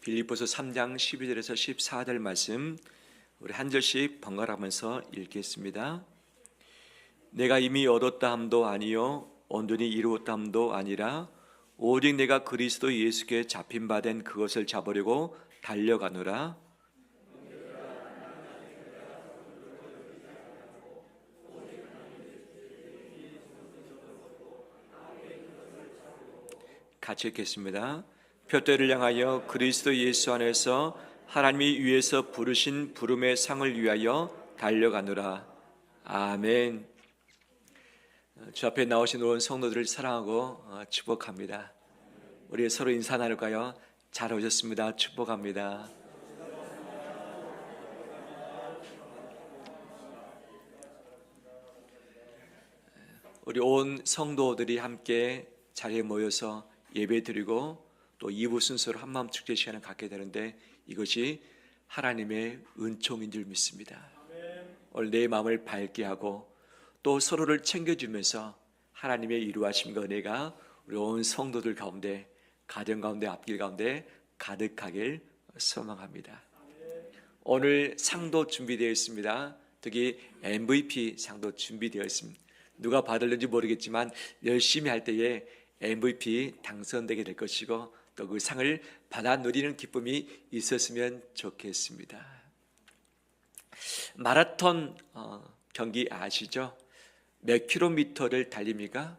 빌립보서 3장 12절에서 14절 말씀 우리 한 절씩 번갈아가면서 읽겠습니다. 내가 이미 얻었다 함도 아니요 온전히 이루었다 함도 아니라 오직 내가 그리스도 예수께 잡힌 바 된 그것을 잡으려고 달려가노라. 같이 읽겠습니다. 표대를 향하여 그리스도 예수 안에서 하나님이 위에서 부르신 부름의 상을 위하여 달려가노라. 아멘. 주 앞에 나오신 온 성도들을 사랑하고 축복합니다. 우리 서로 인사 나눌까요? 잘 오셨습니다. 축복합니다. 우리 온 성도들이 함께 자리에 모여서 예배 드리고 또 2부 순서로 한마음 축제 시간을 갖게 되는데 이것이 하나님의 은총인 줄 믿습니다. 오늘 내 마음을 밝게 하고 또 서로를 챙겨주면서 하나님의 이루하심과 은혜가 우리 온 성도들 가운데, 가정 가운데, 앞길 가운데 가득하길 소망합니다. 오늘 상도 준비되어 있습니다. 특히 MVP 상도 준비되어 있습니다. 누가 받을는지 모르겠지만 열심히 할 때에 MVP 당선되게 될 것이고 또 그 상을 받아 누리는 기쁨이 있었으면 좋겠습니다. 마라톤 경기 아시죠? 몇 킬로미터를 달립니까?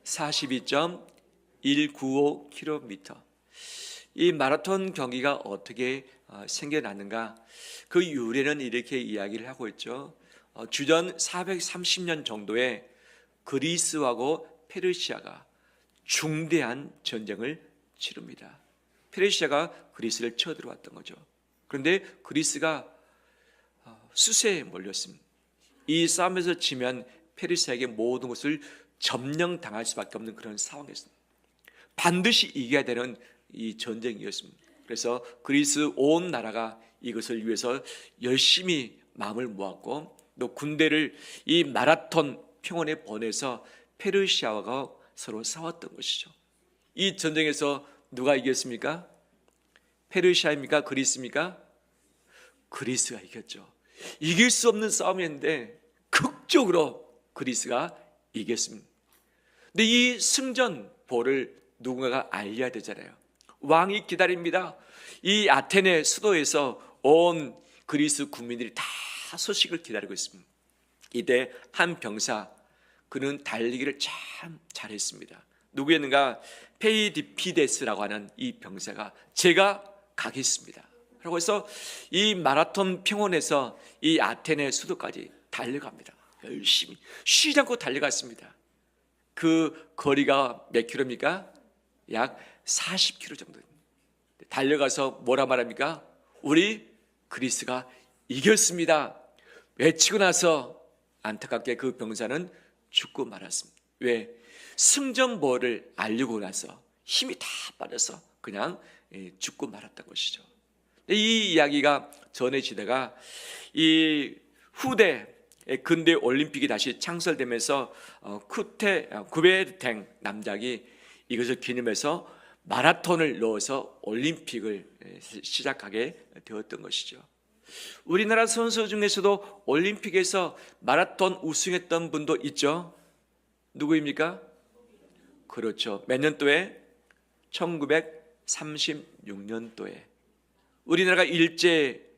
42.195km. 이 마라톤 경기가 어떻게 생겨났는가? 그 유래는 이렇게 이야기를 하고 있죠. 주전 430년 정도에 그리스하고 페르시아가 중대한 전쟁을 치릅니다. 페르시아가 그리스를 쳐들어왔던 거죠. 그런데 그리스가 수세에 몰렸습니다. 이 싸움에서 지면 페르시아에게 모든 것을 점령당할 수밖에 없는 그런 상황이었습니다. 반드시 이겨야 되는 이 전쟁이었습니다. 그래서 그리스 온 나라가 이것을 위해서 열심히 마음을 모았고 또 군대를 이 마라톤 평원에 보내서 페르시아와 서로 싸웠던 것이죠. 이 전쟁에서 누가 이겼습니까? 페르시아입니까? 그리스입니까? 그리스가 이겼죠. 이길 수 없는 싸움이었는데 극적으로 그리스가 이겼습니다. 근데 이 승전보를 누군가가 알려야 되잖아요. 왕이 기다립니다. 이 아테네 수도에서 온 그리스 국민들이 다 소식을 기다리고 있습니다. 이때 한 병사, 그는 달리기를 참 잘했습니다. 누구였는가? 페이디피데스라고 하는 이 병사가 제가 가겠습니다 라고 해서 이 마라톤 평원에서 이 아테네 수도까지 달려갑니다. 열심히 쉬지 않고 달려갔습니다. 그 거리가 몇 킬로입니까? 약 40km 정도. 달려가서 뭐라 말합니까? 우리 그리스가 이겼습니다 외치고 나서 안타깝게 그 병사는 죽고 말았습니다. 왜? 승전보를 알리고 나서 힘이 다 빠져서 그냥 죽고 말았던 것이죠. 이 이야기가 전해지다가 이 후대 근대 올림픽이 다시 창설되면서 구베르탱 남작이 이것을 기념해서 마라톤을 넣어서 올림픽을 시작하게 되었던 것이죠. 우리나라 선수 중에서도 올림픽에서 마라톤 우승했던 분도 있죠. 누구입니까? 그렇죠. 몇 년도에? 1936년도에 우리나라가 일제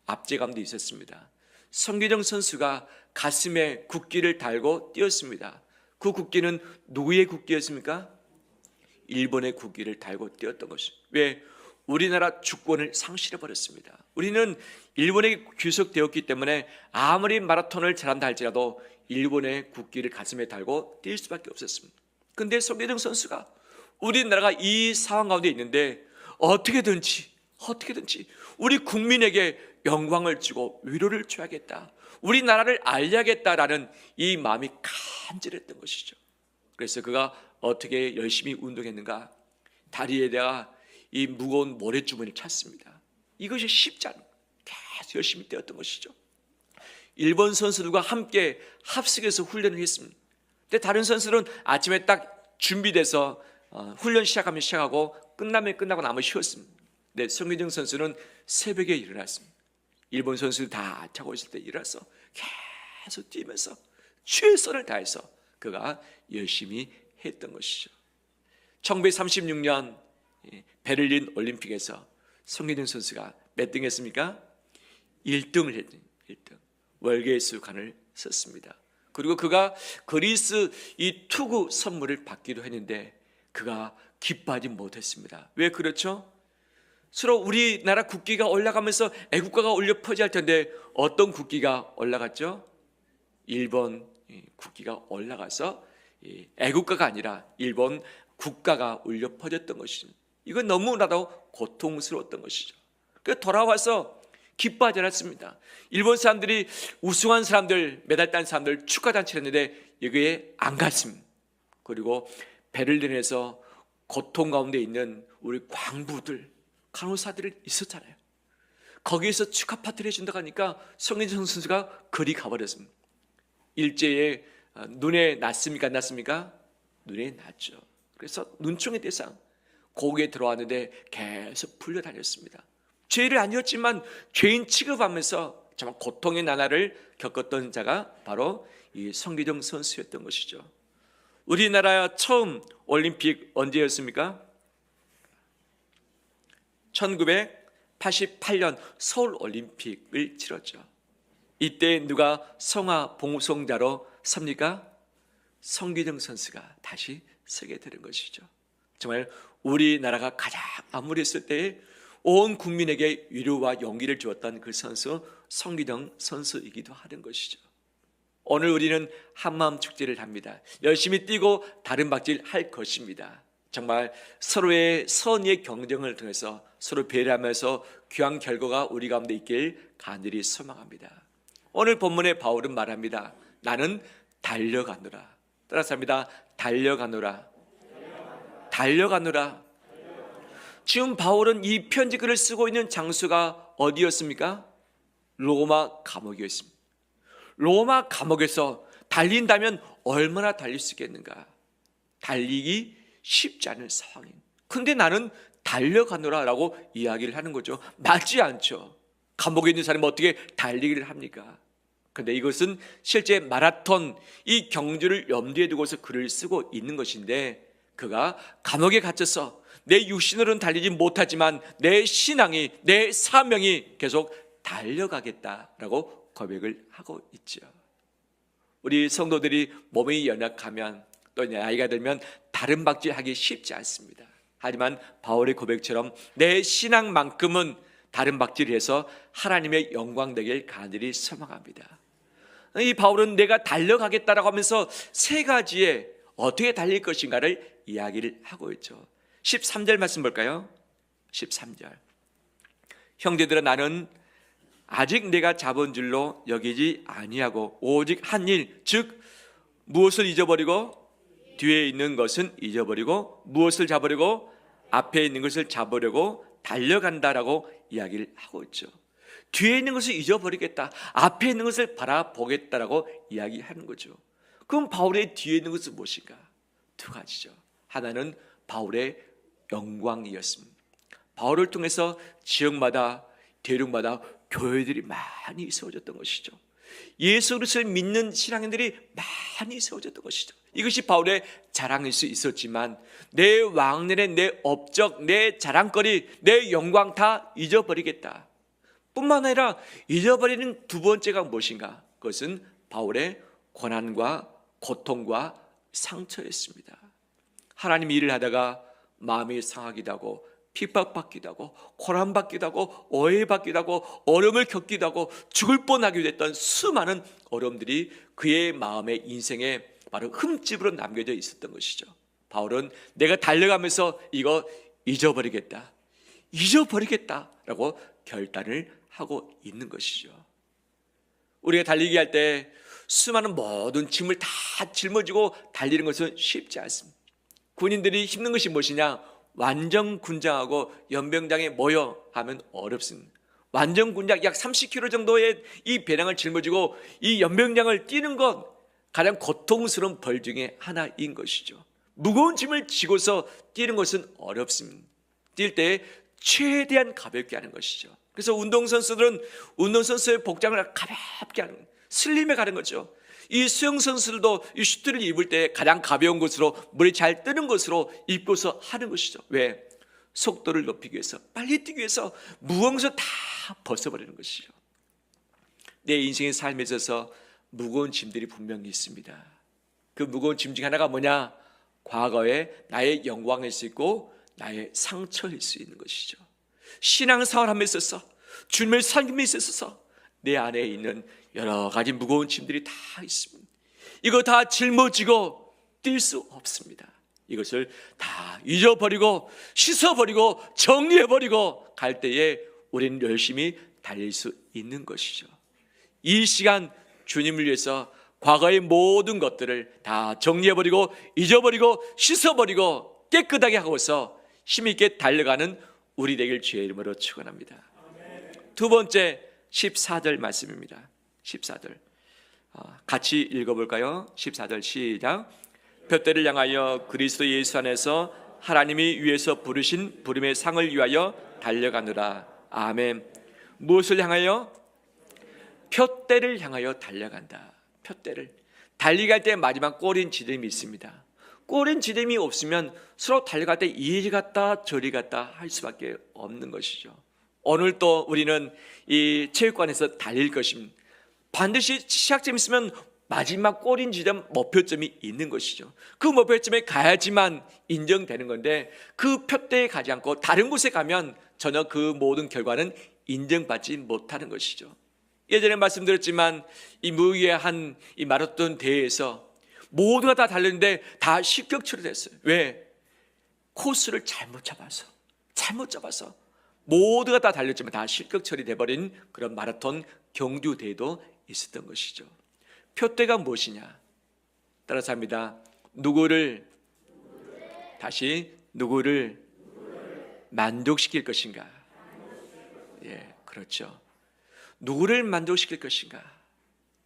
압제감도 있었습니다. 성규정 선수가 가슴에 국기를 달고 뛰었습니다. 그 국기는 누구의 국기였습니까? 일본의 국기를 달고 뛰었던 것입니다. 왜? 우리나라 주권을 상실해버렸습니다. 우리는 일본에게 귀속되었기 때문에 아무리 마라톤을 잘한다 할지라도 일본의 국기를 가슴에 달고 뛸 수밖에 없었습니다. 그런데 성규정 선수가 우리나라가 이 상황 가운데 있는데 어떻게든지 우리 국민에게 영광을 주고 위로를 줘야겠다, 우리나라를 알려야겠다라는 이 마음이 간절했던 것이죠. 그래서 그가 어떻게 열심히 운동했는가? 다리에다가 이 무거운 모래주머니를 찼습니다. 이것이 쉽지 않은, 계속 열심히 뛰었던 것이죠. 일본 선수들과 함께 합숙해서 훈련을 했습니다. 근데 다른 선수들은 아침에 딱 준비돼서 훈련 시작하고 끝나고 나면 쉬었습니다. 네, 송기정 선수는 새벽에 일어났습니다. 일본 선수들 다 자고 있을 때 일어나서 계속 뛰면서 최선을 다해서 그가 열심히 했던 것이죠. 1936년 베를린 올림픽에서 송기정 선수가 몇 등 했습니까? 1등을 했더니 1등. 월계수관을 썼습니다. 그리고 그가 그리스 이 투구 선물을 받기도 했는데 그가 기뻐하지 못했습니다. 왜 그렇죠? 서로 우리나라 국기가 올라가면서 애국가가 울려 퍼져야 할 텐데 어떤 국기가 올라갔죠? 일본 국기가 올라가서 애국가가 아니라 일본 국가가 울려 퍼졌던 것이죠. 이건 너무나도 고통스러웠던 것이죠. 그래서 돌아와서 기뻐하지 않았습니다. 일본 사람들이 우승한 사람들, 메달 딴 사람들 축하잔치를 했는데 여기에 안 갔습니다. 그리고 베를린에서 고통 가운데 있는 우리 광부들, 간호사들이 있었잖아요. 거기에서 축하 파티를 해준다고 하니까 송기정 선수가 그리 가버렸습니다. 일제에 눈에 났습니까? 안 났습니까? 눈에 났죠. 그래서 눈총의 대상 고국에 들어왔는데 계속 풀려다녔습니다. 죄를 아니었지만 죄인 취급하면서 정말 고통의 나날을 겪었던 자가 바로 이 송기정 선수였던 것이죠. 우리나라 처음 올림픽 언제였습니까? 1988년 서울 올림픽을 치렀죠. 이때 누가 성화 봉송자로 섭니까? 송기정 선수가 다시 서게 되는 것이죠. 정말 우리나라가 가장 암울했을 때에 온 국민에게 위로와 용기를 주었던 그 선수 송기정 선수이기도 하는 것이죠. 오늘 우리는 한마음 축제를 합니다. 열심히 뛰고 다른 박질 할 것입니다. 정말 서로의 선의의 경쟁을 통해서 서로 배려하면서 귀한 결과가 우리 가운데 있길 간절히 소망합니다. 오늘 본문의 바울은 말합니다. 나는 달려가노라. 따라서 합니다. 달려가노라. 달려가노라. 지금 바울은 이 편지글을 쓰고 있는 장소가 어디였습니까? 로마 감옥이었습니다. 로마 감옥에서 달린다면 얼마나 달릴 수 있겠는가? 달리기 쉽지 않은 상황인. 근데 나는 달려가노라 라고 이야기를 하는 거죠. 맞지 않죠. 감옥에 있는 사람은 어떻게 달리기를 합니까? 근데 이것은 실제 마라톤 이 경주를 염두에 두고서 글을 쓰고 있는 것인데 그가 감옥에 갇혀서 내 육신으로는 달리지 못하지만 내 신앙이, 내 사명이 계속 달려가겠다라고 고백을 하고 있죠. 우리 성도들이 몸이 연약하면 또 나이가 들면 다른 박질하기 쉽지 않습니다. 하지만 바울의 고백처럼 내 신앙만큼은 다른 박질해서 하나님의 영광 되길 간절히 소망합니다. 이 바울은 내가 달려가겠다라고 하면서 세 가지의 어떻게 달릴 것인가를 이야기를 하고 있죠. 13절 말씀 볼까요? 13절. 형제들아 나는 아직 내가 잡은 줄로 여기지 아니하고 오직 한 일, 즉 무엇을 잊어버리고 뒤에 있는 것은 잊어버리고 무엇을 잡으려고 앞에 있는 것을 잡으려고 달려간다라고 이야기를 하고 있죠. 뒤에 있는 것을 잊어버리겠다, 앞에 있는 것을 바라보겠다라고 이야기하는 거죠. 그럼 바울의 뒤에 있는 것은 무엇인가? 두 가지죠. 하나는 바울의 영광이었습니다. 바울을 통해서 지역마다 대륙마다 교회들이 많이 세워졌던 것이죠. 예수 그리스도를 믿는 신앙인들이 많이 세워졌던 것이죠. 이것이 바울의 자랑일 수 있었지만 내 왕년의 내 업적, 내 자랑거리, 내 영광 다 잊어버리겠다 뿐만 아니라 잊어버리는 두 번째가 무엇인가? 그것은 바울의 고난과 고통과 상처였습니다. 하나님 일을 하다가 마음이 상하기도 하고 핍박받기도 하고 고난받기도 하고 오해받기도 하고 어려움을 겪기도 하고 죽을 뻔하기도 했던 수많은 어려움들이 그의 마음의 인생에 바로 흠집으로 남겨져 있었던 것이죠. 바울은 내가 달려가면서 이거 잊어버리겠다라고 결단을 하고 있는 것이죠. 우리가 달리기 할 때 수많은 모든 짐을 다 짊어지고 달리는 것은 쉽지 않습니다. 군인들이 힘든 것이 무엇이냐? 완전 군장하고 연병장에 모여 하면 어렵습니다. 완전 군장 약 30kg 정도의 이 배낭을 짊어지고 이 연병장을 뛰는 것 가장 고통스러운 벌 중에 하나인 것이죠. 무거운 짐을 지고서 뛰는 것은 어렵습니다. 뛸 때 최대한 가볍게 하는 것이죠. 그래서 운동선수들은 운동선수의 복장을 가볍게 하는, 슬림해 가는 거죠. 이 수영선수들도 이 슈트를 입을 때 가장 가벼운 것으로, 물이 잘 뜨는 것으로 입고서 하는 것이죠. 왜? 속도를 높이기 위해서, 빨리 뛰기 위해서 무거운 것을 다 벗어버리는 것이죠. 내 인생의 삶에 있어서 무거운 짐들이 분명히 있습니다. 그 무거운 짐 중 하나가 뭐냐? 과거에 나의 영광일 수 있고 나의 상처일 수 있는 것이죠. 신앙생활 함에 있어서, 주님을 섬김에 있어서 내 안에 있는 여러 가지 무거운 짐들이 다 있습니다. 이거 다 짊어지고 뛸 수 없습니다. 이것을 다 잊어버리고 씻어버리고 정리해버리고 갈 때에 우리는 열심히 달릴 수 있는 것이죠. 이 시간 주님을 위해서 과거의 모든 것들을 다 정리해버리고 잊어버리고 씻어버리고 깨끗하게 하고서 힘있게 달려가는 우리 되길 주의 이름으로 축원합니다. 두 번째 14절 말씀입니다. 14절 같이 읽어볼까요? 14절 시작. 푯대를 향하여 그리스도 예수 안에서 하나님이 위에서 부르신 부름의 상을 위하여 달려가느라. 아멘. 무엇을 향하여? 푯대를 향하여 달려간다. 푯대를. 달리갈 때 마지막 꼬린 지름이 있습니다. 꼬린 지름이 없으면 서로 달려갈 때 이리 갔다 저리 갔다 할 수밖에 없는 것이죠. 오늘 또 우리는 이 체육관에서 달릴 것입니다. 반드시 시작점이 있으면 마지막 꼬린 지점 목표점이 있는 것이죠. 그 목표점에 가야지만 인정되는 건데 그 푯대에 가지 않고 다른 곳에 가면 전혀 그 모든 결과는 인정받지 못하는 것이죠. 예전에 말씀드렸지만 이 무의의 이 마라톤 대회에서 모두가 다 달렸는데 다 실격 처리됐어요. 왜? 코스를 잘못 잡아서 모두가 다 달렸지만 다 실격 처리돼버린 그런 마라톤 경주 대회도 있었던 것이죠. 푯대가 무엇이냐? 따라서 합니다. 누구를 만족시킬 것인가? 예, 그렇죠. 누구를 만족시킬 것인가?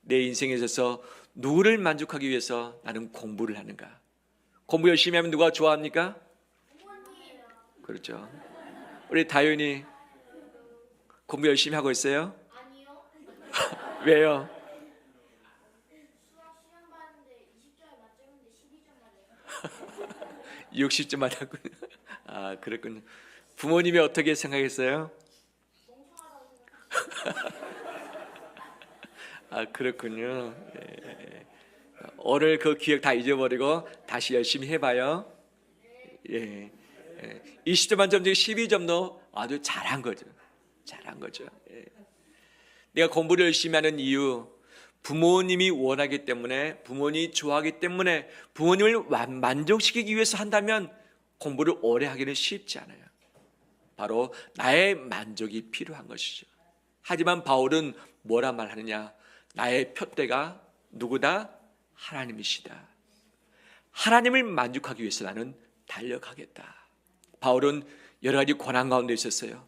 내 인생에 있어서 누구를 만족하기 위해서 나는 공부를 하는가? 공부 열심히 하면 누가 좋아합니까? 그렇죠. 우리 다윤이 공부 열심히 하고 있어요? 아니요. 왜요? 수학 시험 봤는데 20점 만점인데 12점 맞아요. 60점 맞았군요. 아, 그렇군요. 부모님이 어떻게 생각했어요? 아, 그렇군요. 예. 오늘 그 기억 다 잊어버리고 다시 열심히 해봐요. 예. 20점 만점 중에 12점도 아주 잘한 거죠. 예. 내가 공부를 열심히 하는 이유, 부모님이 원하기 때문에, 부모님이 좋아하기 때문에, 부모님을 만족시키기 위해서 한다면 공부를 오래 하기는 쉽지 않아요. 바로 나의 만족이 필요한 것이죠. 하지만 바울은 뭐라 말하느냐? 나의 푯대가 누구다? 하나님이시다. 하나님을 만족하기 위해서 나는 달려가겠다. 바울은 여러 가지 고난 가운데 있었어요.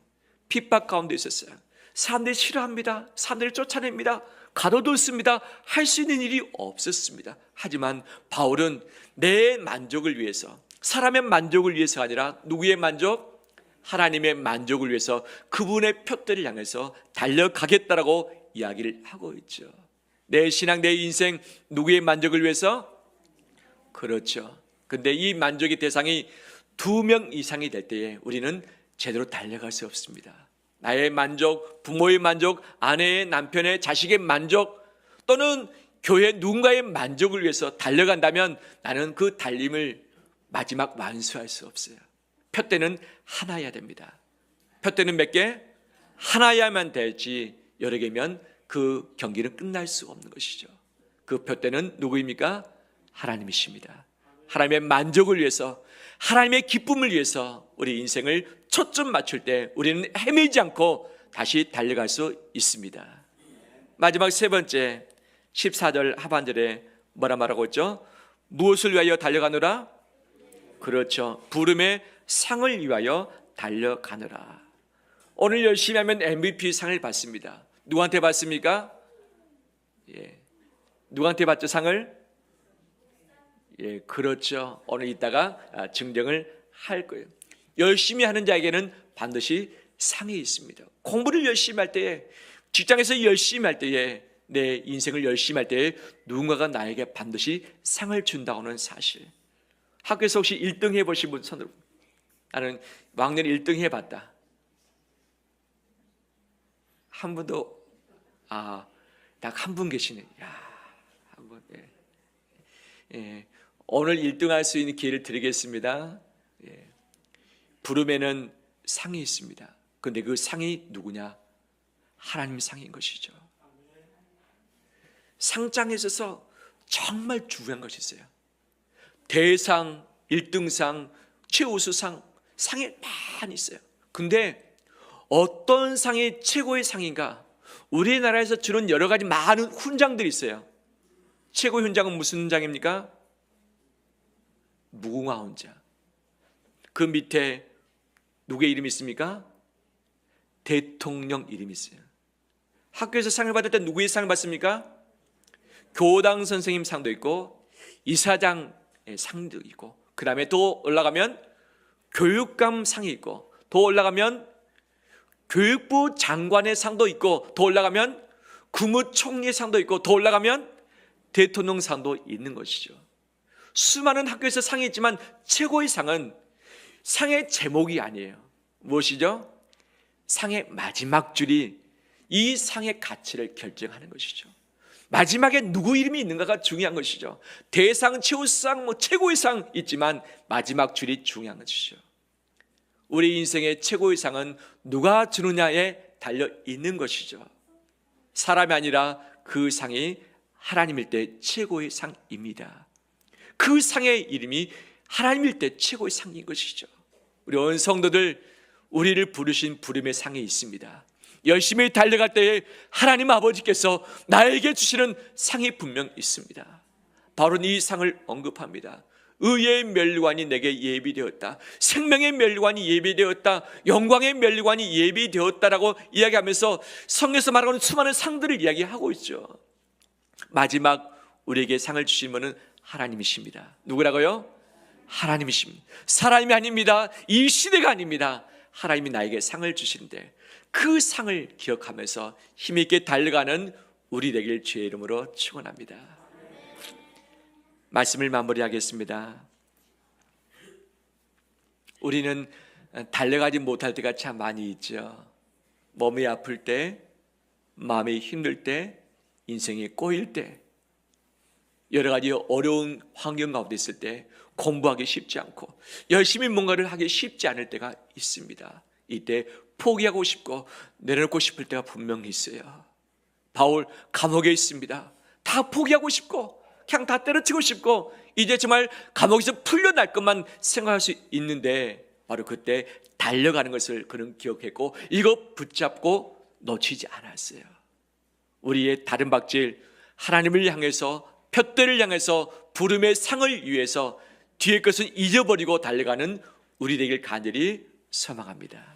핍박 가운데 있었어요. 사람들이 싫어합니다. 사람들이 쫓아냅니다. 가둬뒀습니다. 할 수 있는 일이 없었습니다. 하지만 바울은 내 만족을 위해서, 사람의 만족을 위해서가 아니라 누구의 만족? 하나님의 만족을 위해서 그분의 푯대를 향해서 달려가겠다라고 이야기를 하고 있죠. 내 신앙, 내 인생 누구의 만족을 위해서? 그렇죠. 근데 이 만족의 대상이 2명 이상이 될 때에 우리는 제대로 달려갈 수 없습니다. 나의 만족, 부모의 만족, 아내의, 남편의, 자식의 만족, 또는 교회 누군가의 만족을 위해서 달려간다면 나는 그 달림을 마지막 완수할 수 없어요. 푯대는 하나여야 됩니다. 푯대는 몇 개? 하나야만 되지 여러 개면 그 경기는 끝날 수 없는 것이죠. 그 푯대는 누구입니까? 하나님이십니다. 하나님의 만족을 위해서, 하나님의 기쁨을 위해서 우리 인생을 초점 맞출 때 우리는 헤매지 않고 다시 달려갈 수 있습니다. 마지막 세 번째 14절 하반절에 뭐라 말하고 있죠? 무엇을 위하여 달려가노라? 그렇죠. 부름의 상을 위하여 달려가느라. 오늘 열심히 하면 MVP 상을 받습니다. 누구한테 받습니까? 예. 누구한테 받죠, 상을? 예, 그렇죠. 오늘 이따가 증정을 할 거예요. 열심히 하는 자에게는 반드시 상이 있습니다. 공부를 열심히 할 때에, 직장에서 열심히 할 때에, 내 인생을 열심히 할 때에 누군가가 나에게 반드시 상을 준다고는 사실. 학교에서 혹시 1등 해보신 분 손으로. 나는 왕년에 1등 해봤다. 한 분도, 딱 한 분 계시네. 한 분. 예. 오늘 1등 할 수 있는 기회를 드리겠습니다. 예. 부름에는 상이 있습니다. 그런데 그 상이 누구냐? 하나님 상인 것이죠. 상장에 있어서 정말 중요한 것이 있어요. 대상, 1등상, 최우수상, 상이 많이 있어요. 근데 어떤 상이 최고의 상인가? 우리나라에서 주는 여러 가지 많은 훈장들이 있어요. 최고의 훈장은 무슨 훈장입니까? 무궁화 훈장. 그 밑에 누구의 이름이 있습니까? 대통령 이름이 있어요. 학교에서 상을 받을 때 누구의 상을 받습니까? 교당 선생님 상도 있고 이사장의 상도 있고, 그 다음에 또 올라가면 교육감 상이 있고, 더 올라가면 교육부 장관의 상도 있고, 더 올라가면 국무총리의 상도 있고, 더 올라가면 대통령 상도 있는 것이죠. 수많은 학교에서 상이 있지만 최고의 상은 상의 제목이 아니에요. 무엇이죠? 상의 마지막 줄이 이 상의 가치를 결정하는 것이죠. 마지막에 누구 이름이 있는가가 중요한 것이죠. 대상, 최우수상, 최고의 상 있지만 마지막 줄이 중요한 것이죠. 우리 인생의 최고의 상은 누가 주느냐에 달려 있는 것이죠. 사람이 아니라 그 상이 하나님일 때 최고의 상입니다. 그 상의 이름이 하나님일 때 최고의 상인 것이죠. 우리 온 성도들, 우리를 부르신 부름의 상이 있습니다. 열심히 달려갈 때에 하나님 아버지께서 나에게 주시는 상이 분명 있습니다. 바로 이 상을 언급합니다. 의의 면류관이 내게 예비되었다, 생명의 면류관이 예비되었다, 영광의 면류관이 예비되었다라고 이야기하면서 성경에서 말하는 수많은 상들을 이야기하고 있죠. 마지막 우리에게 상을 주신 분은 하나님이십니다. 누구라고요? 하나님이십니다. 사람이 아닙니다. 이 시대가 아닙니다. 하나님이 나에게 상을 주시는데 그 상을 기억하면서 힘있게 달려가는 우리 되길 주의 이름으로 축원합니다. 말씀을 마무리하겠습니다. 우리는 달려가지 못할 때가 참 많이 있죠. 몸이 아플 때, 마음이 힘들 때, 인생이 꼬일 때, 여러 가지 어려운 환경 가운데 있을 때 공부하기 쉽지 않고 열심히 뭔가를 하기 쉽지 않을 때가 있습니다. 이때 포기하고 싶고 내려놓고 싶을 때가 분명히 있어요. 바울 감옥에 있습니다. 다 포기하고 싶고 그냥 다 때려치고 싶고 이제 정말 감옥에서 풀려날 것만 생각할 수 있는데, 바로 그때 달려가는 것을 그는 기억했고 이거 붙잡고 놓치지 않았어요. 우리의 다른 박질, 하나님을 향해서, 푯대를 향해서, 부름의 상을 위해서 뒤의 것은 잊어버리고 달려가는 우리 되길 간절히 소망합니다.